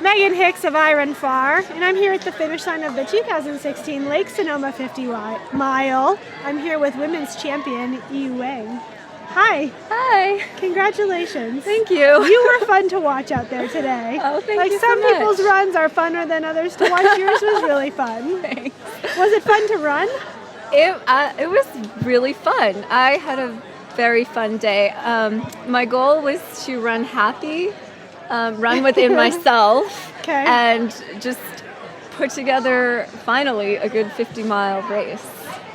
Megan Hicks of I Run Far, and I'm here at the finish line of the 2016 Lake Sonoma 50 mile. I'm here with women's champion YiOu Wang. Hi. Hi. Congratulations. Thank you. You were fun to watch out there today. Oh, thank you so some much. people's runs are funner than others to watch. Yours was really fun. Thanks. Was it fun to run? It was really fun. I had a very fun day. My goal was to run happy, run within myself, Okay. and just put together, finally, a good 50-mile race.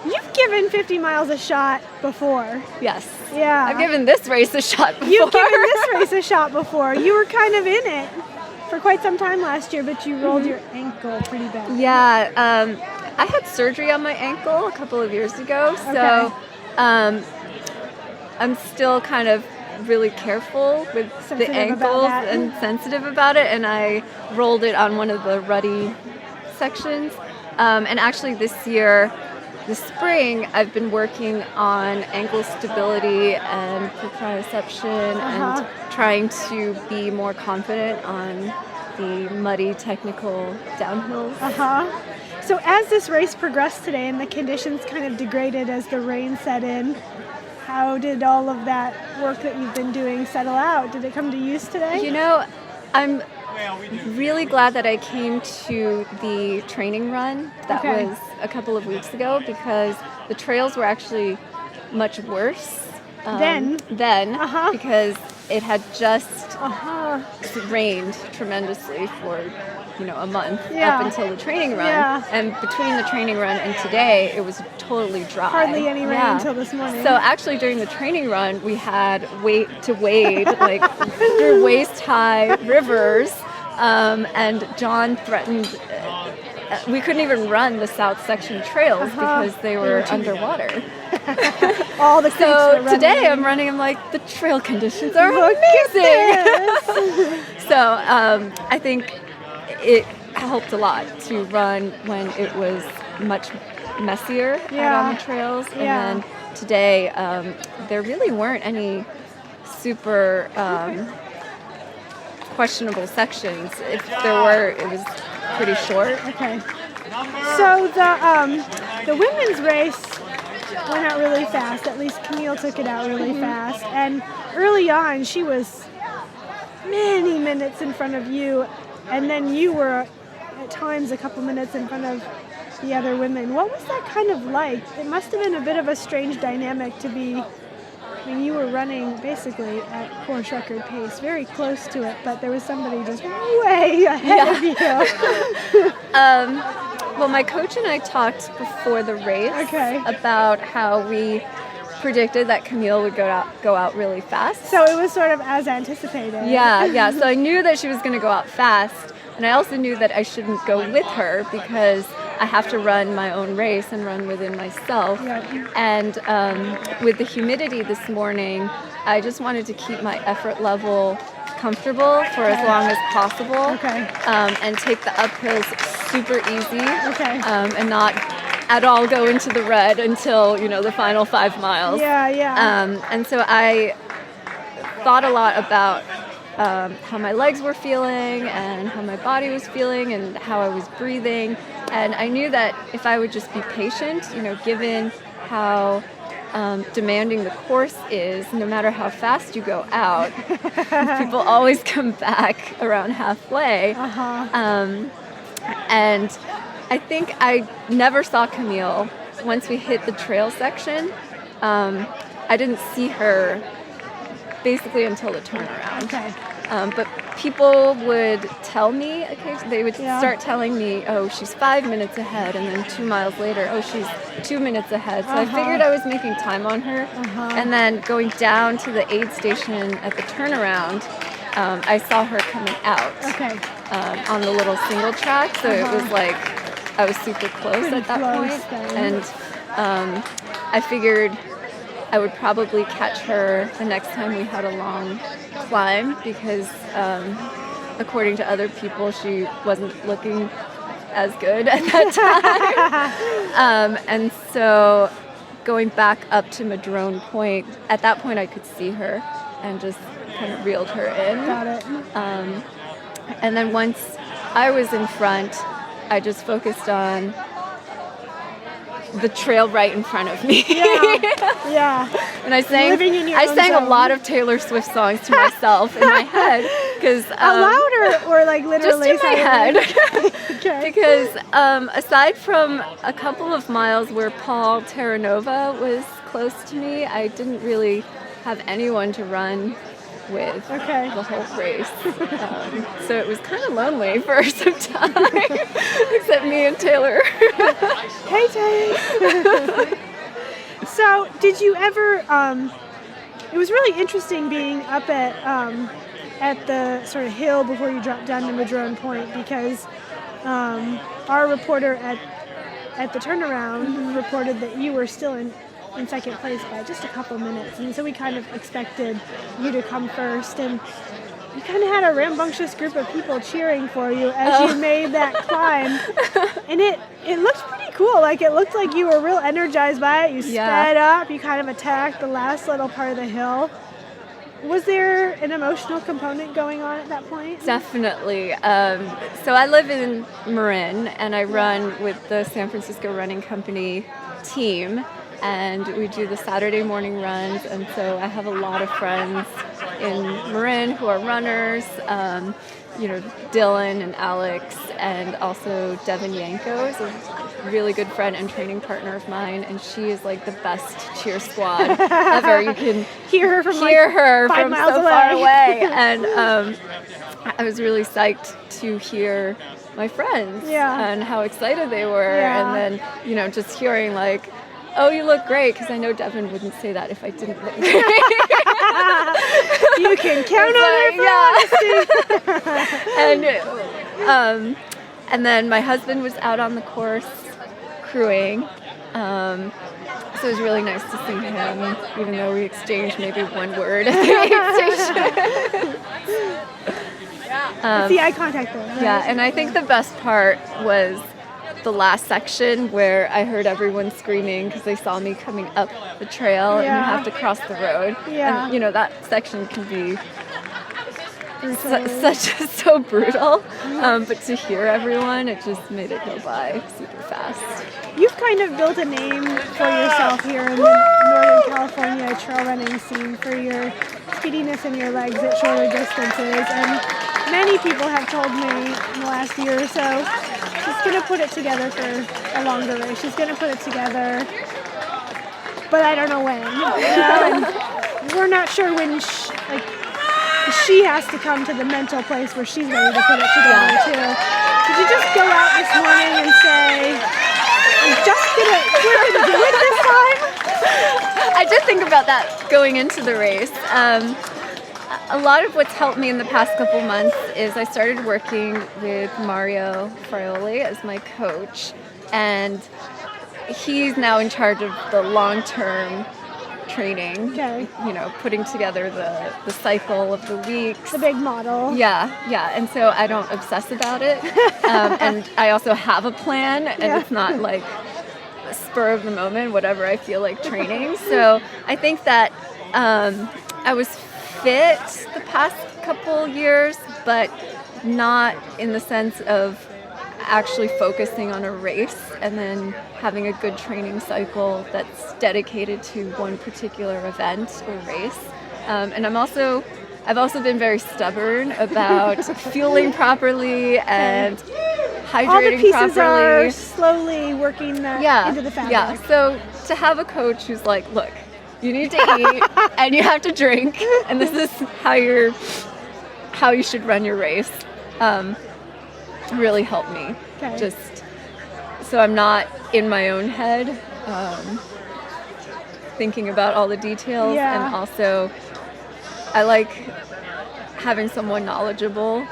You've given 50 miles a shot before. Yes. Yeah. I've given this race a shot before. You've given this race a shot before. You were kind of in it for quite some time last year, but you rolled your ankle pretty bad. Yeah. I had surgery on my ankle a couple of years ago, so I'm still kind of really careful with Sensitive the about ankles that. and sensitive about it, and I rolled it on one of the ruddy sections. And actually this year, this spring, I've been working on ankle stability and proprioception and trying to be more confident on the muddy technical downhills. So as this race progressed today and the conditions kind of degraded as the rain set in, how did all of that work that you've been doing settle out? Did it come to use today? You know, I'm really glad that I came to the training run that was a couple of weeks ago, because the trails were actually much worse Then? because it had just rained tremendously for a month up until the training run, and between the training run and today it was totally dry. Hardly any rain until this morning. So actually during the training run we had to wade like through waist-high rivers, and John threatened we couldn't even run the south section trails because they were underwater. All the creeks were running. Today I'm like, the trail conditions are amazing. So I think it helped a lot to run when it was much messier out on the trails. And then today there really weren't any super questionable sections. If there were, it was pretty short. Okay. So the women's race went out really fast. At least Camille took it out really fast. And early on, she was many minutes in front of you, and then you were at times a couple minutes in front of the other women. What was that kind of like? It must have been a bit of a strange dynamic to be. I mean, you were running basically at course record pace, very close to it, but there was somebody just way ahead of you. Well, my coach and I talked before the race about how we predicted that Camille would go out really fast. So it was sort of as anticipated. Yeah. So I knew that she was going to go out fast, and I also knew that I shouldn't go with her because I have to run my own race and run within myself. And with the humidity this morning, I just wanted to keep my effort level comfortable for as long as possible, and take the uphills super easy, and not at all go into the red until the final 5 miles. And so I thought a lot about how my legs were feeling and how my body was feeling and how I was breathing. And I knew that if I would just be patient, given how demanding the course is, no matter how fast you go out, people always come back around halfway. And I think I never saw Camille once we hit the trail section. I didn't see her basically until the turnaround. But people would tell me occasionally, they would start telling me, oh, she's 5 minutes ahead, and then 2 miles later, oh, she's 2 minutes ahead. So I figured I was making time on her. And then going down to the aid station at the turnaround, I saw her coming out on the little single track. So it was like I was super close at that point. And I figured I would probably catch her the next time we had a long climb because according to other people, she wasn't looking as good at that time. And so going back up to Madrone Point, at that point I could see her and just kind of reeled her in. Got it. And then once I was in front, I just focused on the trail right in front of me. Yeah. And I sang a lot of Taylor Swift songs to myself in my head because out loud or like literally just in my head. Okay. Because aside from a couple of miles where Paul Terranova was close to me, I didn't really have anyone to run with the whole race. So it was kind of lonely for some time, except me and Taylor. Hey, Tay. So did you ever, it was really interesting being up at the sort of hill before you dropped down to Madrone Point, because our reporter at the turnaround reported that you were still in second place by just a couple minutes, and so we kind of expected you to come first, and you kind of had a rambunctious group of people cheering for you as you made that climb, and it looked pretty cool. Like, it looked like you were real energized by it. You sped up, you kind of attacked the last little part of the hill. Was there an emotional component going on at that point? Definitely. So I live in Marin, and I run with the San Francisco Running Company team, and we do the Saturday morning runs, and so I have a lot of friends in Marin who are runners, Dylan and Alex, and also Devin Yanko is a really good friend and training partner of mine, and she is like the best cheer squad ever. You can hear her from so far away. And I was really psyched to hear my friends and how excited they were, and then just hearing like, "Oh, you look great," because I know Devin wouldn't say that if I didn't look great. You can count on her for honesty. And then my husband was out on the course crewing, so it was really nice to see him, even though we exchanged maybe one word at the aid station. It's the eye contact though, right? Yeah, and I think the best part was the last section where I heard everyone screaming because they saw me coming up the trail and you have to cross the road. Yeah. And that section can be so brutal, but to hear everyone, it just made it go by super fast. You've kind of built a name for yourself here in the Northern California trail running scene for your speediness in your legs at shorter distances, and many people have told me in the last year or so she's going to put it together for a longer race. She's going to put it together, but I don't know when. And we're not sure when she has to come to the mental place where she's ready to put it together too. Did you just go out this morning and say, we're gonna do it this time? I did think about that going into the race. A lot of what's helped me in the past couple months is I started working with Mario Fraioli as my coach, and he's now in charge of the long-term training, putting together the cycle of the weeks. The big model. Yeah, and so I don't obsess about it. And I also have a plan, and it's not like spur of the moment, whatever I feel like training. So I think that I was fit the past couple years, but not in the sense of actually focusing on a race and then having a good training cycle that's dedicated to one particular event or race. And I've also been very stubborn about fueling properly and hydrating all the pieces properly. Are slowly working into the fabric. Yeah, so to have a coach who's like, look, you need to eat and you have to drink, and this is how you should run your race, really helped me. Just so I'm not in my own head thinking about all the details, and also I like having someone knowledgeable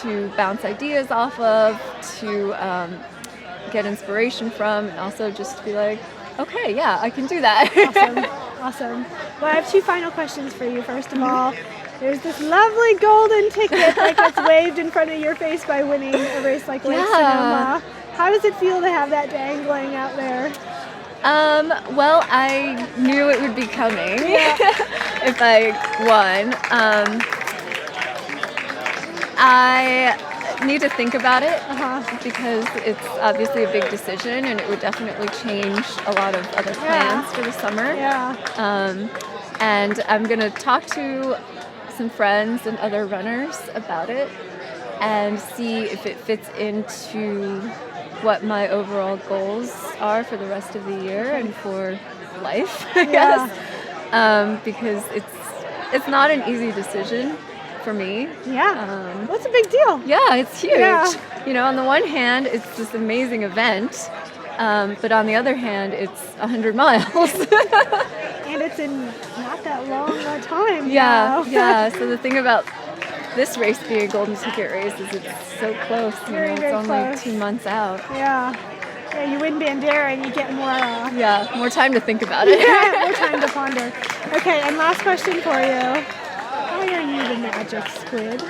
to bounce ideas off of, to get inspiration from, and also just to be like, okay, yeah, I can do that. Awesome. Well, I have two final questions for you. First of all, there's this lovely golden ticket that gets waved in front of your face by winning a race like Lake Sonoma. How does it feel to have that dangling out there? Well, I knew it would be coming if I won. I need to think about it Uh-huh. because it's obviously a big decision, and it would definitely change a lot of other plans for the summer. Yeah. And I'm going to talk to some friends and other runners about it and see if it fits into what my overall goals are for the rest of the year and for life, I guess. Because it's not an easy decision for me. Yeah. What's a big deal? Yeah, it's huge. Yeah. You know, on the one hand, it's this amazing event, but on the other hand, it's 100 miles. And it's in not that long a time. Yeah, now. yeah. So the thing about this race being a golden ticket race is it's so close. Very, it's very only close. 2 months out. Yeah. Yeah, you win Bandera and you get more. Yeah, more time to think about it. Yeah, more time to ponder. Okay, and last question for you. Why are you the magic squid?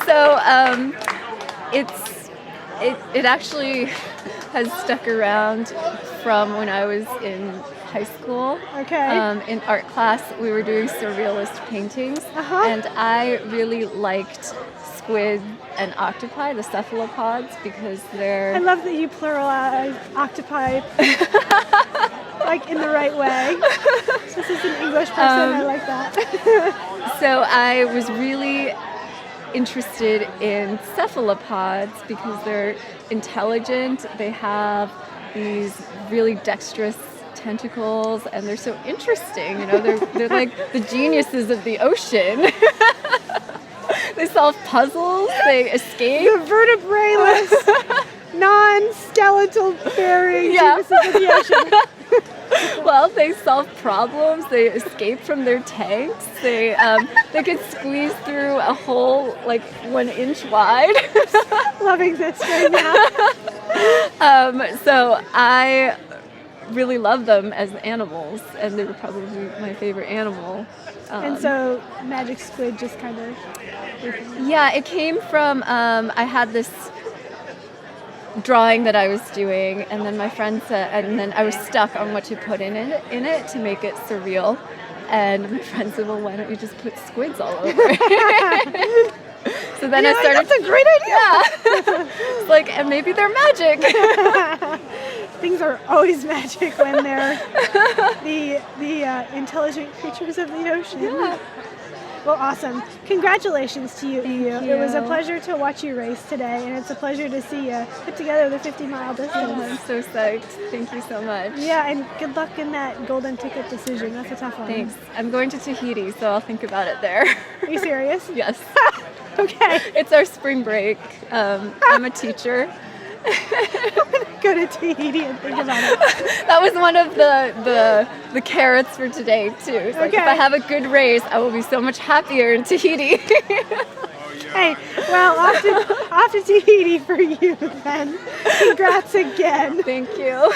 So it actually has stuck around from when I was in high school. Okay. In art class, we were doing surrealist paintings, and I really liked squid and octopi, the cephalopods, because I they're... love that you pluralize octopi like in the right way. This is an English person. I like that. So I was really interested in cephalopods because they're intelligent. They have these really dexterous tentacles, and they're so interesting. You know, they're like the geniuses of the ocean. They solve puzzles. They escape. The vertebrateless, non-skeletal bearing geniuses of the ocean. Well, they solve problems. They escape from their tanks. They could squeeze through a hole like 1 inch wide. Loving this right now. So I really love them as animals, and they were probably my favorite animal. And so magic squid just kind of... Yeah, it came from, I had this drawing that I was doing, and then my friend said, and then I was stuck on what to put in it to make it surreal. And my friend said, well, why don't you just put squids all over it? So then I started... That's a great idea! Yeah. It's like, and maybe they're magic. Things are always magic when they're the intelligent creatures of the ocean. Yeah. Well, awesome. Congratulations to you, YiOu. you. It was a pleasure to watch you race today, and it's a pleasure to see you put together the 50-mile distance. Oh, I'm so psyched. Thank you so much. Yeah, and good luck in that golden ticket decision. That's a tough one. Thanks. I'm going to Tahiti, so I'll think about it there. Are you serious? Yes. Okay. It's our spring break. I'm a teacher. Go to Tahiti and think about it. That was one of the carrots for today too. It's like, if I have a good race, I will be so much happier in Tahiti. Hey, well, off to Tahiti for you then. Congrats again. Thank you.